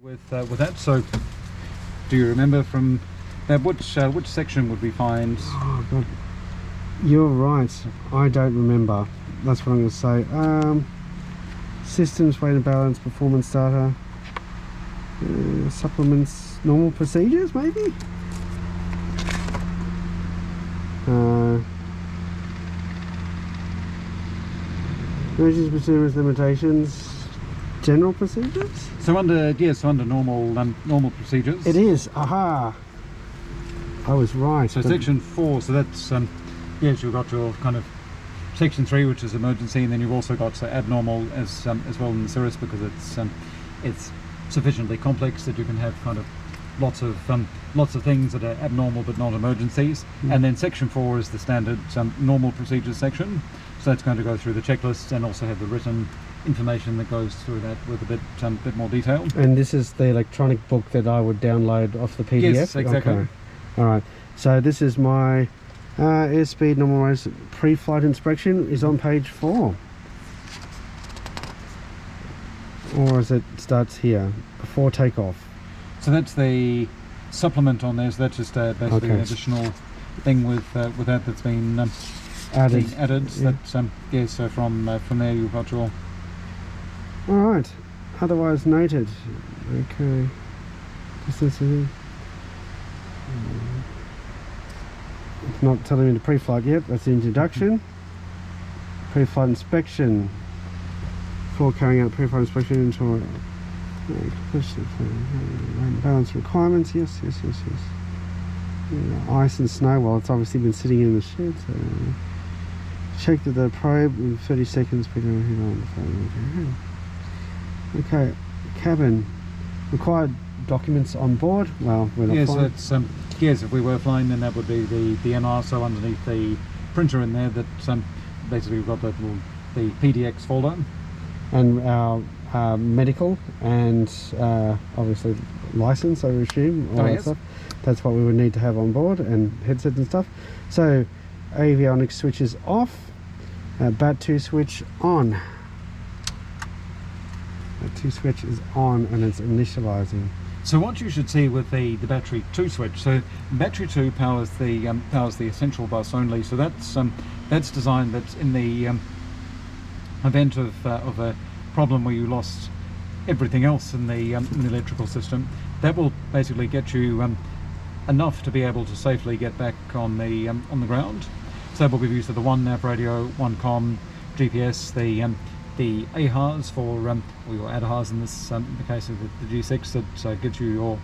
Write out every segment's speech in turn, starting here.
With that, so do you remember from that which section would we find? Oh God, you're right. I don't remember. That's what I'm going to say. Systems, weight and balance, performance data, supplements, normal procedures, maybe. Emergency procedures, limitations. General procedures? So under normal procedures. It is. Aha! I was right. So section 4. So that's yes, you've got your kind of section 3, which is emergency, and then you've also got abnormal as well in the Cirrus, because it's sufficiently complex that you can have kind of lots of things that are abnormal but not emergencies. And then section 4 is the standard normal procedures section. So that's going to go through the checklist and also have the written information that goes through that with a bit more detail. And this is the electronic book that I would download off the PDF? Yes, exactly. Okay. Alright, so this is my Airspeed Normalized pre-flight inspection is on page 4. Or as it starts here, before takeoff. So that's the supplement on there, so that's just basically an additional thing with that that's been added. Yeah. That's so from there you've got your... Alright, otherwise noted. Okay. It's not telling me the pre-flight yet, that's the introduction. Pre-flight inspection. Before carrying out pre-flight inspection into balance requirements, yes. Ice and snow, well it's obviously been sitting in the shed, so check that the probe in 30 seconds. Okay, cabin. Required documents on board. Well, we're not flying. So it's yes, if we were flying, then that would be the NR. So underneath the printer in there, that basically we've got the PDX folder, and our medical and obviously license, I would assume. All that stuff. That's what we would need to have on board, and headsets and stuff. So avionics switch is off. BAT 2 switch on. The 2 switch is on and it's initializing. So what you should see with the battery 2 switch, so battery 2 powers the essential bus only. So that's designed that in the event of a problem where you lost everything else in the electrical system, that will basically get you enough to be able to safely get back on the ground. So that will give you the one nav radio, one comm, GPS, the AHARs for or your ADHARs in this in the case of the G6, that gives you your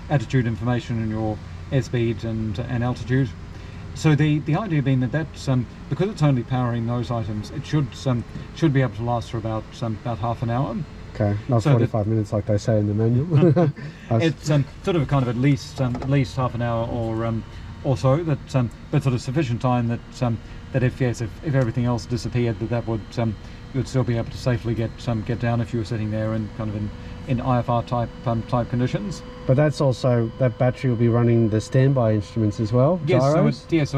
attitude information and your airspeed and altitude. So the idea being that's because it's only powering those items, it should be able to last for about half an hour. Okay, not so 45 minutes like they say in the manual. It's sort of at least half an hour or so, but sort of sufficient time that if everything else disappeared, that would you'd still be able to safely get down if you were sitting there in kind of in IFR type conditions. But that's also, that battery will be running the standby instruments as well. Yes, so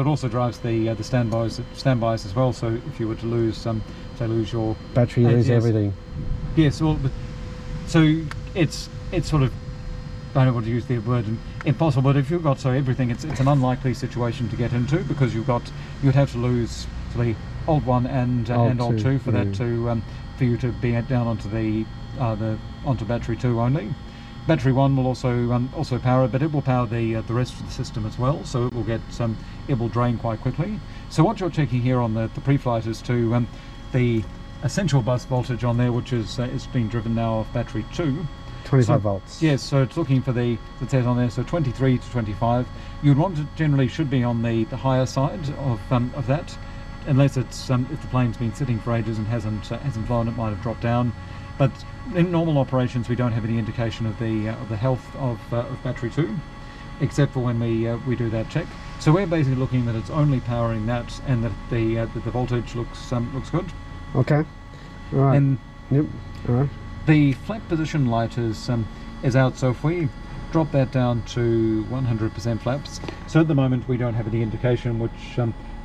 it also drives the standbys as well. So if you were to lose lose your battery, lose everything. Yes, well, so it's sort of, I don't want to use the word impossible, but if you've got everything, it's an unlikely situation to get into, because you'd have to lose the old one and old 2 for that to for you to be down onto onto battery 2 only. Battery 1 will also power it, but it will power the rest of the system as well. So it will it will drain quite quickly. So what you're checking here on the pre-flight is to the essential bus voltage on there, which is being driven now off battery 2. 25 volts. Yes, so it's looking for it says on there, so 23 to 25. You'd want it generally should be on the higher side of that, unless it's if the plane's been sitting for ages and hasn't flown, it might have dropped down. But in normal operations, we don't have any indication of the health of battery 2, except for when we do that check. So we're basically looking that it's only powering that, and that the voltage looks good. Okay. All right. And yep. All right. The flap position light is out. So if we drop that down to 100% flaps, so at the moment we don't have any indication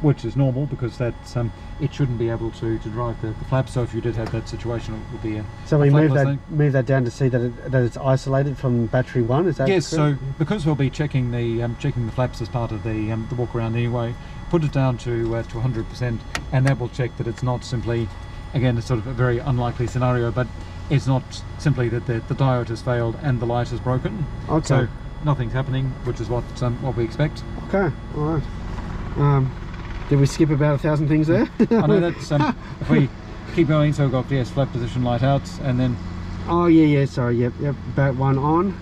which is normal because that's it shouldn't be able to drive the flaps. So if you did have that situation, it would be a So we move flapless that down to see that it's isolated from battery 1. Is that yes? correct? So because we'll be checking the flaps as part of the walk around anyway, put it down to 100%, and that will check that it's not simply, again, it's sort of a very unlikely scenario, but it's not simply that the diode has failed and the light is broken. Okay. So nothing's happening, which is what we expect. Okay. All right. Did we skip about 1,000 things there? I know that's if we keep going. So we've got yes, flat position light out, and then oh yeah, sorry, yep, bat 1 on,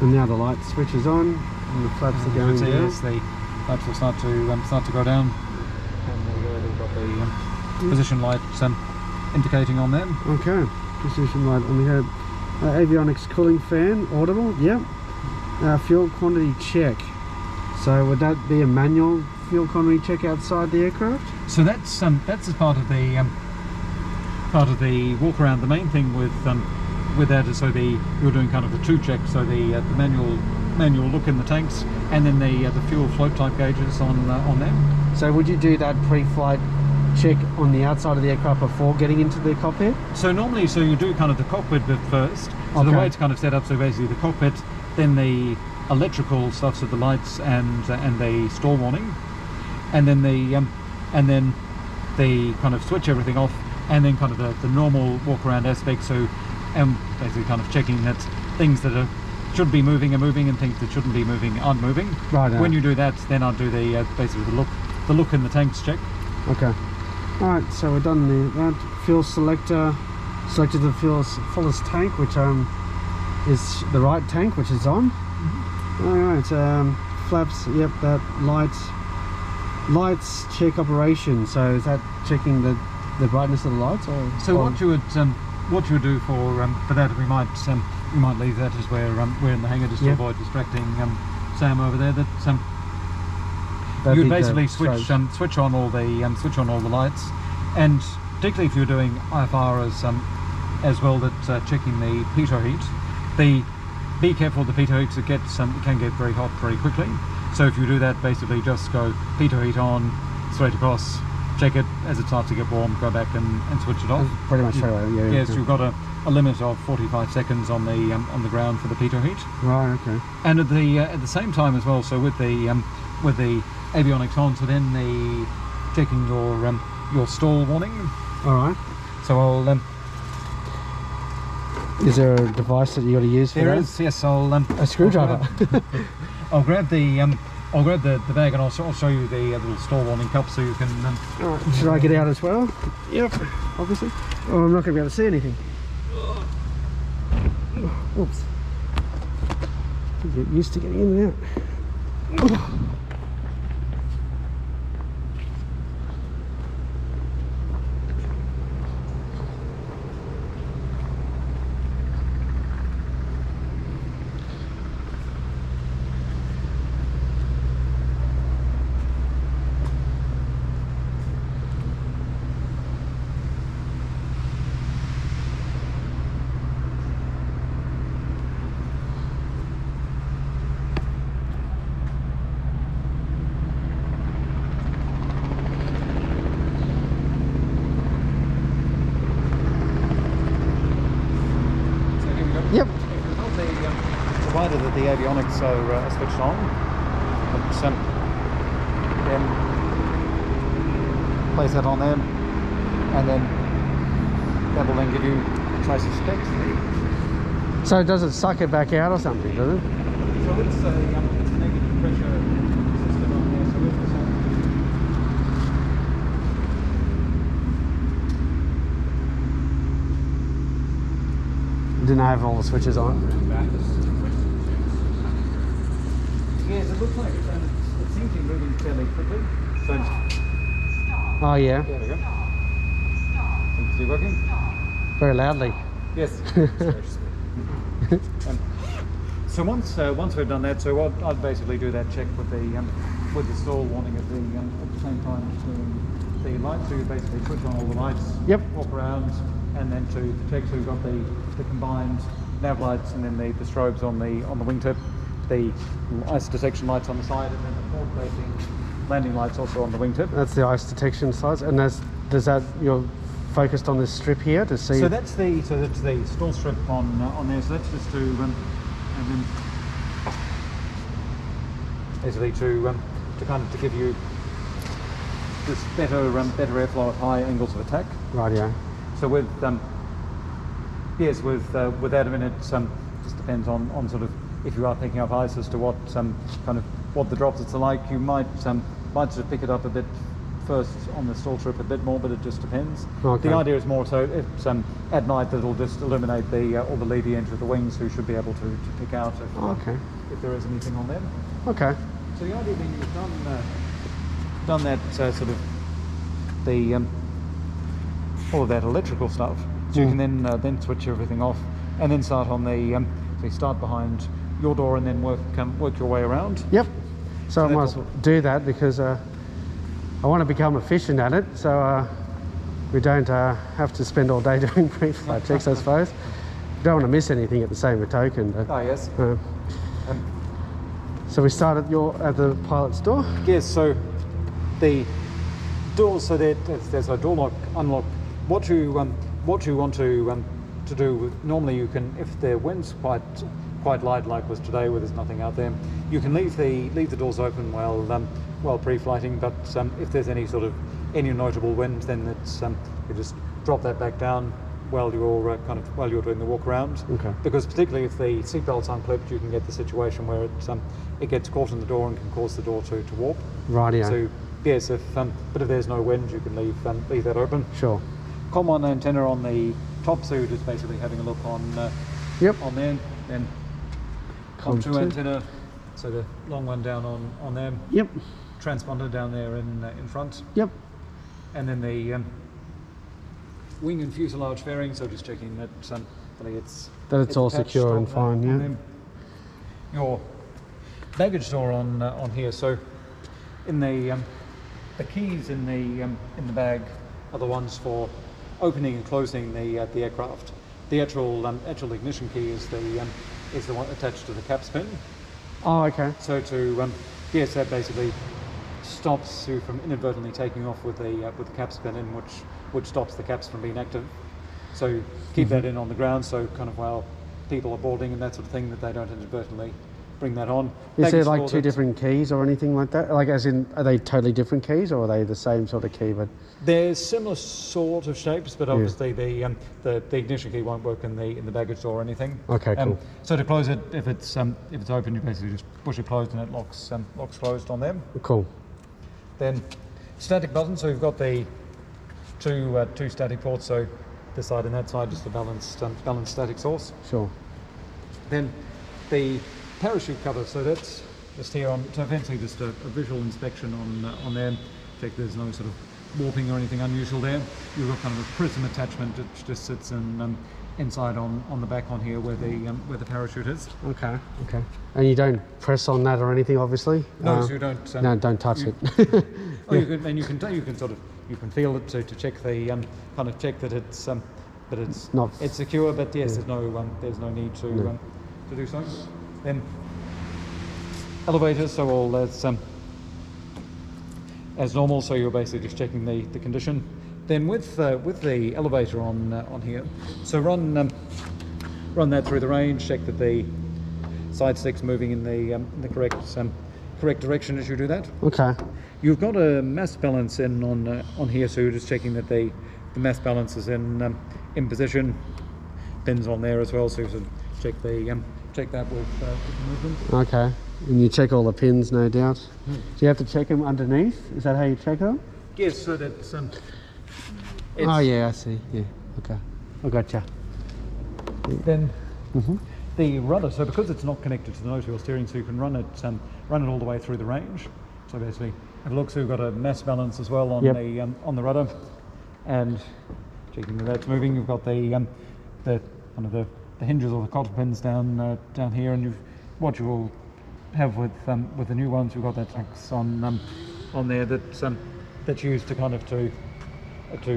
and now the light switch is on, and the flaps are going down. Yes, the flaps will start to go down, and there we go. We've got the position light indicating on them. Okay, position light on the head. Avionics cooling fan audible. Yep. Fuel quantity check. So would that be a manual fuel quantity check outside the aircraft? So that's as part of the walk around. The main thing with that is you're doing kind of the 2 checks. So the manual look in the tanks, and then the fuel float type gauges on them. So would you do that pre-flight check on the outside of the aircraft before getting into the cockpit? So normally, you do kind of the cockpit bit first. So okay. The way it's kind of set up, so basically the cockpit, then the electrical stuff, so the lights and the stall warning, and then the kind of switch everything off, and then kind of the normal walk around aspect. So basically kind of checking that things that should be moving are moving, and things that shouldn't be moving aren't moving. Right. When you do that, then I'll do the basically the look in the tanks check. Okay. All right. So we're done that fuel selector. Selected the fullest tank, which is the right tank, which is on. All right, flaps, yep, that lights check operation. So is that checking the brightness of the lights? Or so what you would do for that, we might leave that as we're in the hangar, just to avoid distracting Sam over there. That you'd basically switch on all the lights, and particularly if you're doing IFR as well, that checking the pitot heat. Be careful with the pitot heat, it can get very hot very quickly. So if you do that, basically just go pitot heat on, straight across, check it. As it starts to get warm, go back and switch it off. Pretty much straight away, yeah. Yes, you've got a limit of 45 seconds on the ground for the pitot heat. Right, okay. And at the same time as well, so with the avionics on, so then the checking your stall warning. All right. So I'll. Is there a device that you got to use for that? There is, yes. I'll a screwdriver. I'll grab the bag, and I'll show you the little stall warning cup, so you can. All right. Should I get out as well? Yep. Obviously. Oh, I'm not going to be able to see anything. Oops. Get used to getting in and out. Yep. Provided that the avionics are switched on, then place that on there, and then that will then give you trace of specs. So does it suck it back out or something, does it? So it's a negative pressure system on there, so Didn't have all the switches on. Yes, it looks like it seems to be moving fairly quickly. So Oh yeah. there we go. Seems to be working. Very loudly. Yes. So once we've done that, so I'd basically do that check with the stall warning at the same time as doing the lights. So you basically switch on all the lights. Yep. Walk around, and then to check. So we've got the combined nav lights, and then the strobes on the wingtip, the ice detection lights on the side, and then the forward-facing landing lights also on the wingtip. That's the ice detection size, and does that you're focused on this strip here to see? So that's the stall strip on there. So that's just to and then basically to kind of to give you this better airflow at high angles of attack. Right, yeah. So with yes, with that, I mean, it just depends on sort of if you are picking up ice as to what kind of what the droplets are like. You might sort of pick it up a bit first on the stall strip a bit more, but it just depends. Okay. The idea is more so it's at night that it'll just illuminate all the leading edge of the wings, so you should be able to pick out if there is anything on them. Okay. So the idea being you've done that sort of the all of that electrical stuff, so you can then switch everything off and then start on the so you start behind your door and then work your way around. Yep. So I might as well do that because I want to become efficient at it, so we don't have to spend all day doing pre-flight checks, I suppose. Don't want to miss anything at the same token. But, oh yes. So we start at the pilot's door. Yes. So the doors. So there's a door lock, unlock. What you want to do. Normally, you can, if the wind's quite light, like was today, where there's nothing out there, you can leave the doors open while pre-flighting. But if there's any notable wind, then it's you just drop that back down while you're doing the walk around. Okay. Because particularly if the seatbelt's unclipped, you can get the situation where it gets caught in the door and can cause the door to warp. Right. Yeah. So yes, but if there's no wind, you can leave that open. Sure. Common antenna on the top, so you're just basically having a look on on there, then COM2 antenna, so the long one down on there. Yep. Transponder down there in front. Yep. And then the wing and fuselage fairing, so just checking that it's all secure and fine. Yeah. Them. Your baggage door on here, so in the keys in the bag are the ones for opening and closing the aircraft. The actual ignition key is the one attached to the caps pin. Oh, okay. So that basically stops you from inadvertently taking off with the caps pin in, which stops the caps from being active. So keep that in on the ground, so kind of while people are boarding and that sort of thing, that they don't inadvertently bring that on. Is there like two different keys or anything like that? Like as in, are they totally different keys or are they the same sort of key? But they're similar sort of shapes, but obviously the ignition key won't work in the baggage door or anything. Okay, cool. So to close it, if it's open, you basically just push it closed and it locks closed on them. Cool. Then static button. So you've got the two static ports. So this side and that side, just a balanced static source. Sure. Then the parachute cover, so that's just here on, so eventually just a visual inspection on there, check there's no sort of warping or anything unusual there. You've got kind of a prism attachment that just sits inside on the back on here where the parachute is. Okay. And you don't press on that or anything, obviously? No, so you don't. No, don't touch it. Oh, yeah. you can feel it to check the kind of check that it's it's secure, but yes, there's no need to do so. Then elevators, so all that's as normal. So you're basically just checking the condition. Then with the elevator on here, so run that through the range. Check that the side stick's moving in the correct direction as you do that. Okay. You've got a mass balance in on here, so you're just checking that the mass balance is in position. Pins on there as well, so you should check that with the movement. Okay. And you check all the pins, no doubt. Do you have to check them underneath? Is that how you check them? Yes, so that's oh yeah, I see. Yeah. Okay. I gotcha. Then the rudder. So because it's not connected to the nose wheel steering, so you can run it all the way through the range. So basically, have a look. So we've got a mass balance as well on the rudder, and checking that that's moving. You've got the hinges or the cotter pins down here, and what you will have with the new ones, we've got that tax on there that's used to kind of to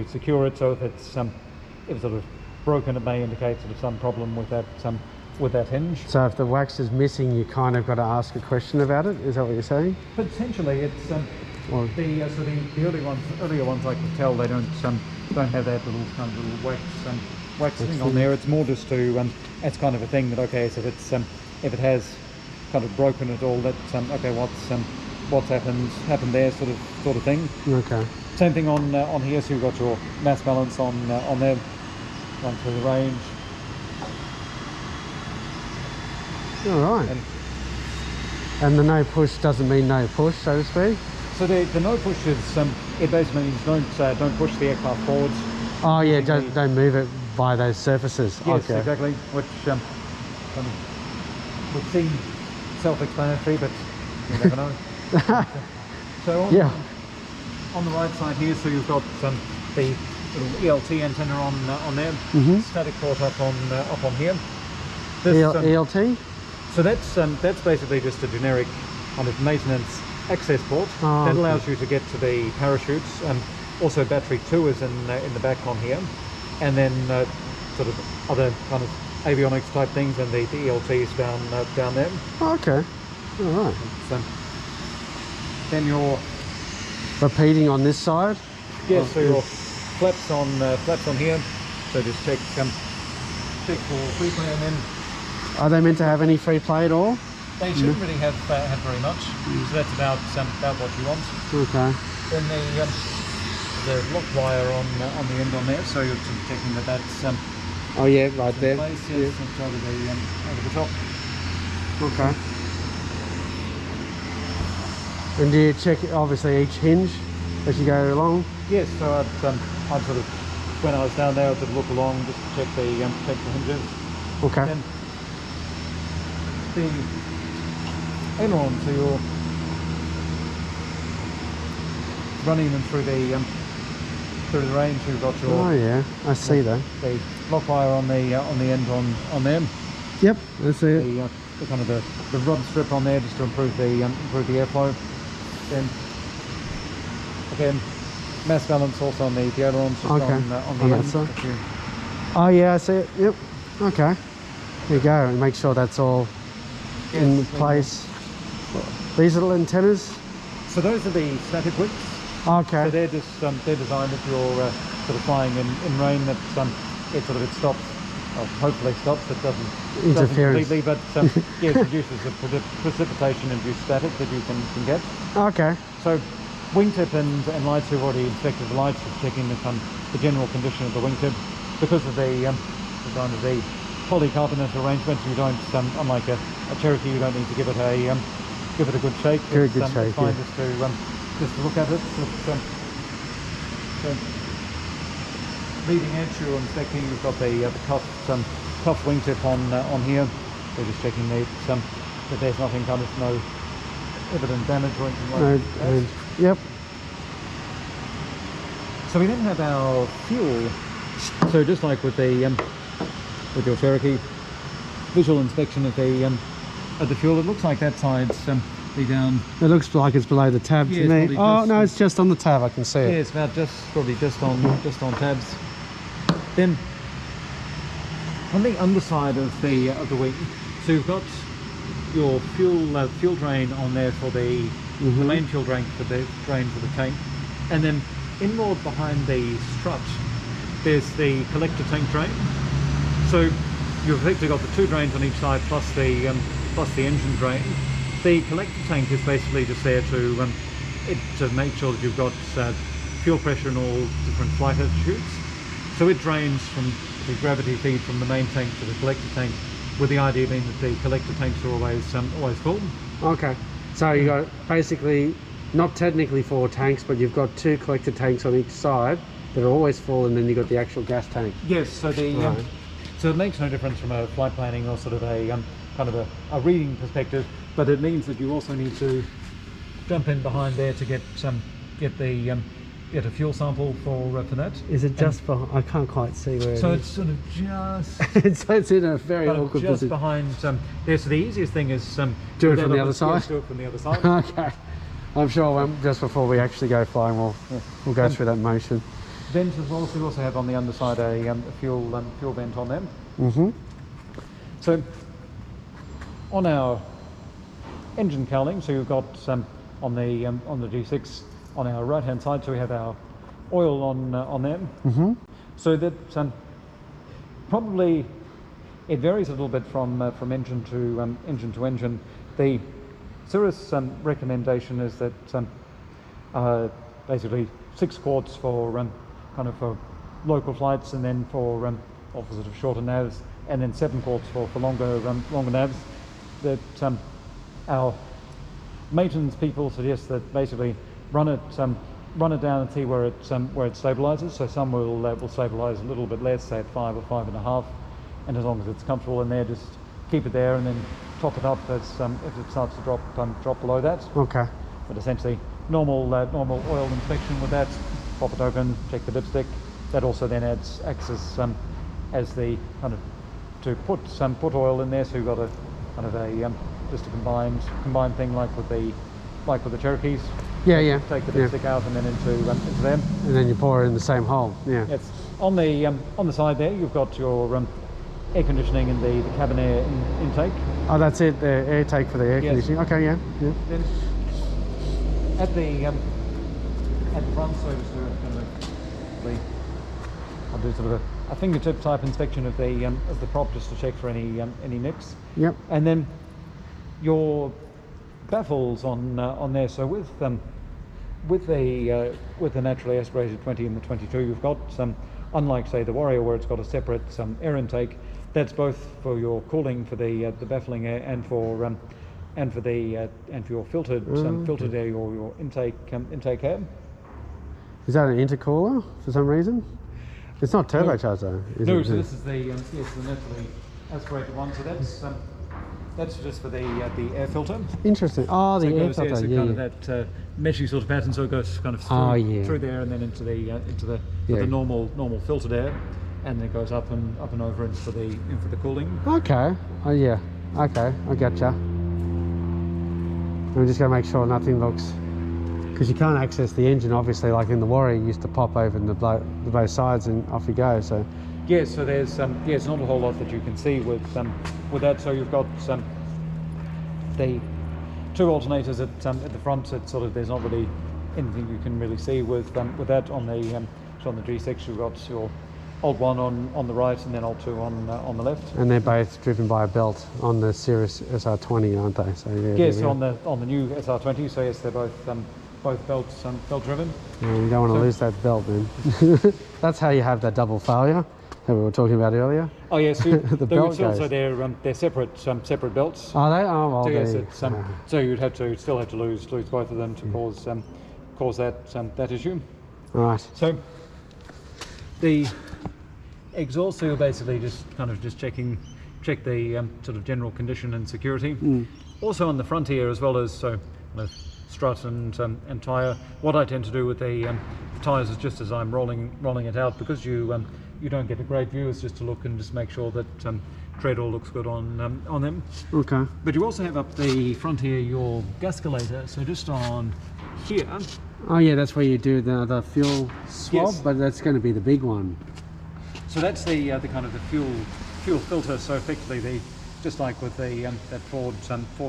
secure it. So if it's sort of broken, it may indicate sort of some problem with that hinge. So if the wax is missing, you kind of got to ask a question about it. Is that what you're saying? Potentially, Or So the earlier ones I could tell they don't have that little kind of little wax thing on there. It's more just to it's kind of a thing that okay, so if it has kind of broken at all, that okay, what's happened there, sort of thing. okay. Same thing on here. So you've got your mass balance on there, run through the range. All right. And the no push doesn't mean no push, so to speak. So the no push is it basically means don't push the aircraft forwards. Oh yeah, don't move it by those surfaces. Yes, okay. exactly. Which would seem self-explanatory, but you never know. So on the right side here, so you've got the little ELT antenna on there. Static port up on here. This, ELT. So that's basically just a generic kind of maintenance access port that allows you to get to the parachutes. Also battery 2 is in the back on here, and then sort of other kind of avionics type things, and the ELT is down there. Okay. All right. So then your repeating on this side. Yes, so your flaps on here. So just check for free play, and then are they meant to have any free play at all? They shouldn't really have very much. So that's about what you want. Okay. Then the lock wire on the end on there. So you're checking that's oh yeah, right there. Place, yes, yeah. Over the top. Okay. And do you check obviously each hinge as you go along? Yes. So I'd sort of, when I was down there, I'd look along just to check the hinges. Okay. Then the aileron, so you're running them through the range. You've got your oh yeah, I see that. The lock wire on the end on them. Yep, I see it. The kind of the rod strip on there just to improve the airflow. Then again, mass balance also on the ailerons just okay. on the that end. side. Oh yeah, I see it. Yep. Okay. There you go, and make sure that's all in place. These little antennas. So those are the static wicks. Okay. So they're just they're designed if you're sort of flying in rain that it stops. Well, hopefully stops. It doesn't completely, but yeah, it produces a precipitation-induced static that you can get. Okay. So wingtip and lights, we've already inspected the lights, just checking the general condition of the wingtip. Because of the kind of the polycarbonate arrangement, you don't unlike a Cherokee, you don't need to give it a good shake. Good shake. It's fine yeah. just to look at it. So leading edge, you're inspecting. You've got the cuff wingtip on here. We're just checking that there's nothing, kind of no evident damage or anything like that. Yep. So we then have our fuel. So just like with with your Cherokee, visual inspection of the fuel. It looks like that side's down. It looks like it's below the tab to me. Oh no, it's just on the tab. I can see it. Yeah, it's about probably just on tabs. Then on the underside of the wing, so you've got your fuel drain on there for the main fuel drain for the tank, and then inboard behind the strut, there's the collector tank drain. So you've effectively got the two drains on each side plus the engine drain. The collector tank is basically just there to make sure that you've got fuel pressure in all different flight altitudes. So it drains from the gravity feed from the main tank to the collector tank, with the idea being that the collector tanks are always full. Okay, so you got basically not technically 4 tanks, but you've got 2 collector tanks on each side that are always full, and then you've got the actual gas tank. Yes, so so it makes no difference from a flight planning or sort of a kind of a reading perspective, but it means that you also need to jump in behind there to get a fuel sample for that. Is it just for? I can't quite see where. So it it's sort of just. it's in a very awkward just position. Behind there. So the easiest thing is do it from the other side. Yes, do it from the other side. Okay. I'm sure just before we actually go flying, we'll go through that motion. Vents as well. So we also have on the underside a fuel vent on them. So on our engine cowling, so you've got on the G6 on our right hand side, so we have our oil on them. So that probably it varies a little bit from engine to engine. The Cirrus recommendation is that basically 6 quarts for kind of for local flights, and then for sort of shorter navs, and then 7 quarts for longer navs. That our maintenance people suggest that basically run it down and see where it stabilizes. So some will stabilize a little bit less, say at 5 or 5.5, and as long as it's comfortable in there, just keep it there, and then top it up as if it starts to drop below that. Okay. But essentially normal oil inspection with that. Pop it open, check the dipstick. That also then acts as the kind of to put oil in there. So you've got a kind of a just a combined thing like with the Cherokees. Yeah. Take the dipstick out and then into them. And then you pour it in the same hole. Yeah. Yes. On the side there, you've got your air conditioning and the cabin air intake. Oh, that's it. The air take for the air conditioning. Okay. Yeah. Then at the front, so just I'll do sort of a fingertip type inspection of the prop just to check for any nicks. Yep. And then your baffles on there. So with the naturally aspirated 20 and the 22, you've got unlike say the Warrior, where it's got a separate air intake. That's both for your cooling for the baffling air and for your filtered air, or your intake air. Is that an intercooler for some reason? It's not turbocharged though. No, so this is the naturally aspirated one. So that's just for the air filter. Interesting. Oh, the so air goes, filter. so Yeah, kind of that meshy sort of pattern. So it goes kind of through there and then into the normal filtered air, and then it goes up and over into the cooling. Okay. Oh yeah. Okay, I getcha. I'm just going to make sure nothing looks, because you can't access the engine obviously, like in the Warrior you used to pop open the both sides and off you go. So yeah, so there's it's not a whole lot that you can see with that. So you've got the 2 alternators at the front. It's sort of, there's not really anything you can really see with that. On the G6 you've got your old one on the right, and then old 2 on the left. And they're both driven by a belt on the Cirrus SR20, aren't they? So yeah, so on the new SR20. So yes, they're both belts belt driven. Yeah, you don't want to lose that belt then. That's how you have that double failure that we were talking about earlier. Oh yes, so the belt goes. So they're separate belts. Are they? Oh well. So yes, it's, so you'd still have to lose both of them to cause that issue. Right. So the exhaust seal basically just check the sort of general condition and security. Also on the front here, as well as so kind of strut and tyre. What I tend to do with the tyres is, just as I'm rolling it out, because you don't get a great view, is just to look and just make sure that tread all looks good on them. Okay. But you also have up the front here your gasculator. So just on here. Oh yeah, that's where you do the fuel swab, yes. But that's going to be the big one. So that's the kind of the fuel filter. So effectively, just like with the that Ford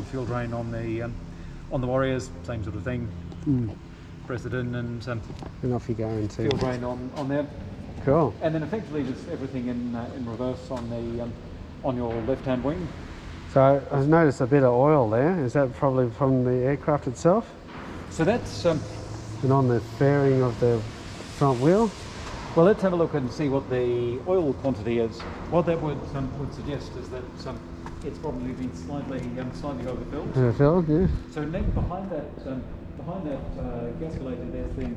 fuel drain on the Warriors, same sort of thing. Press it in and off you go into fuel drain on there. Cool. And then effectively just everything in reverse on your left-hand wing. So I've noticed a bit of oil there. Is that probably from the aircraft itself? So that's and on the fairing of the front wheel. Well, let's have a look and see what the oil quantity is. What that would suggest is that it's probably been slightly overfilled. Overfilled, yeah. So behind that gasculator, there's the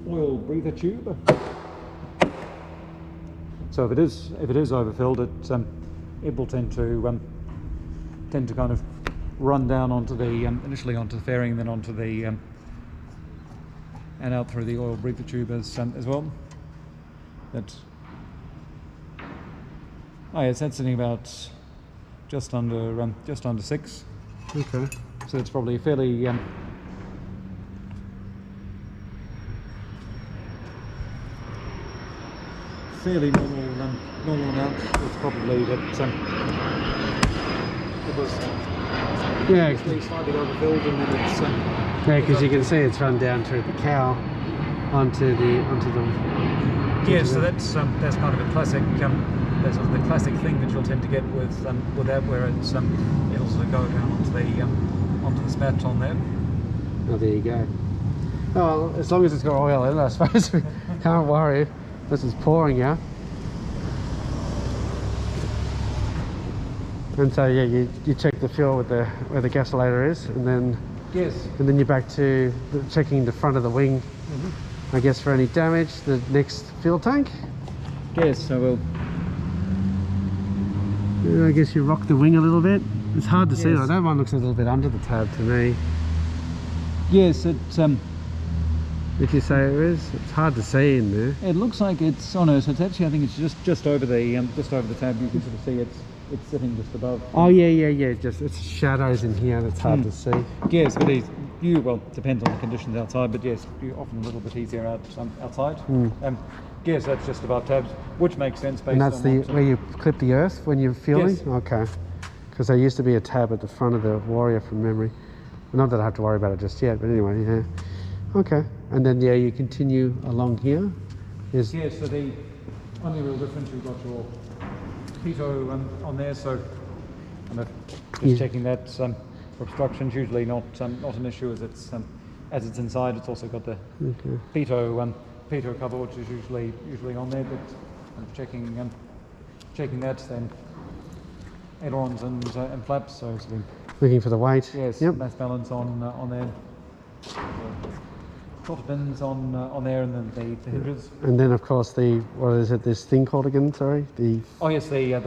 oil breather tube. So if it is overfilled, it will tend to kind of run down onto the initially onto the fairing, then onto the and out through the oil breather tube as well. That's yes, that's sitting about just under 6. Okay. So it's probably a fairly normal amount. It's probably that it was yeah, slightly overfilled, and then Yeah, because you can see it's run down through the cowl onto the Yeah, so that's kind of a classic. That's sort of the classic thing that you'll tend to get with that, where it's it'll sort of go down onto the spat on there. Oh, there you go. Oh, well, as long as it's got oil in it, I suppose we can't worry. This is pouring out. And so yeah, you check the fuel with where the gasolator is, and then and then you're back to checking the front of the wing. I guess for any damage, the next fuel tank. Yes, so we'll. I guess you rock the wing a little bit. It's hard to see. Like, that one looks a little bit under the tab to me. Yes, If you say it is, it's hard to see in there. It looks like it's on it. So it's actually, I think it's just over the tab. You can sort of see it's sitting just above. Oh yeah. Just it's shadows in here. That's hard to see. Yes, it is. Well, depends on the conditions outside, but yes, you're often a little bit easier outside. Yes, that's just above tabs, which makes sense based on. And that's where you clip the earth when you're fueling. Yes. Okay. Because there used to be a tab at the front of the Warrior from memory. Not that I have to worry about it just yet, but anyway, yeah. Okay. And then yeah, you continue along here. So the only real difference, you've got your pitot on there, so I'm just checking that for obstructions. Usually not an issue as it's inside. It's also got the pitot cover, which is usually on there, but I'm checking that. Then ailerons and flaps, so looking for the weight. Yes, mass balance on there. Quarter pins on there, and then the hinges. And then of course what is it? This thing called again? Sorry, the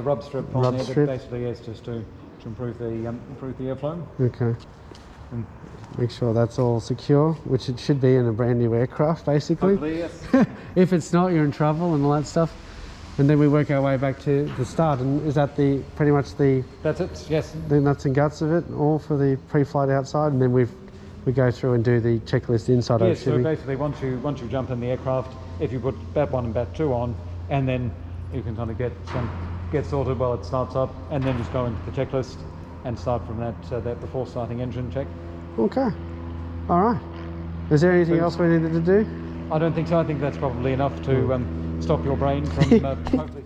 rub strip on there. That basically is just to improve the airflow. Okay. And make sure that's all secure, which it should be in a brand new aircraft, basically. Hopefully, yes. If it's not, you're in trouble and all that stuff. And then we work our way back to the start. And is that pretty much That's it. Yes. The nuts and guts of it, all for the pre-flight outside, and then we go through and do the checklist inside. Yes. So basically, once you jump in the aircraft, if you put BAT 1 and BAT 2 on, and then you can kind of get sorted while it starts up, and then just go into the checklist and start from that before starting engine check. Okay. All right. Is there anything else we needed to do? I don't think so. I think that's probably enough to stop your brain from hopefully